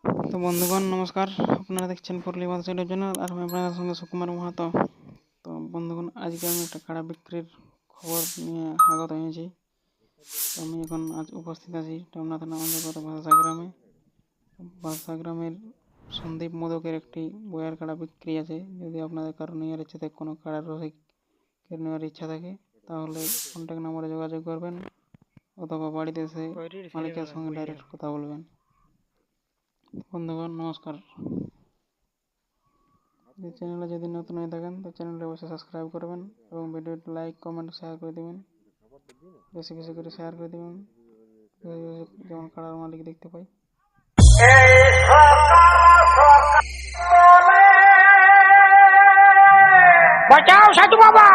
তো বন্ধুগণ নমস্কার, আপনারা দেখছেন পুরুলিয়া বাজার ইউটিউব চ্যানেল আর আমি আপনাদের সঙ্গে সুকুমার মাহাতো। তো বন্ধুগণ আজকে আমি একটা কাড়া বিক্রির খবর নিয়ে আগত হয়েছি। তো আমি এখন আজ উপস্থিত আছি টামনা থানা অন্তর্গত ভাষা গ্রামে। ভাষা গ্রামের সন্দীপ মোদকের একটি বয়ার কাড়া বিক্রি আছে। যদি আপনাদের কারো নেওয়ার ইচ্ছা থাকে, কোনো কাড়ার রসিকের নেওয়ার ইচ্ছা থাকে, তাহলে কন্ট্যাক্ট নাম্বারে যোগাযোগ করবেন অথবা বাড়িতে এসে মালিকের সঙ্গে ডাইরেক্ট কথা বলবেন। বন্ধুগণ নমস্কার। এই চ্যানেলে যদি নতুন হয়ে থাকেন তো চ্যানেলটা অবশ্যই সাবস্ক্রাইব করবেন এবং ভিডিওটি লাইক কমেন্ট শেয়ার করে দেবেন, বেশি বেশি করে শেয়ার করে দেবেন, যেমন কাড়ার মালিক দেখতে পাই। বাঁচাও সাধু বাবা।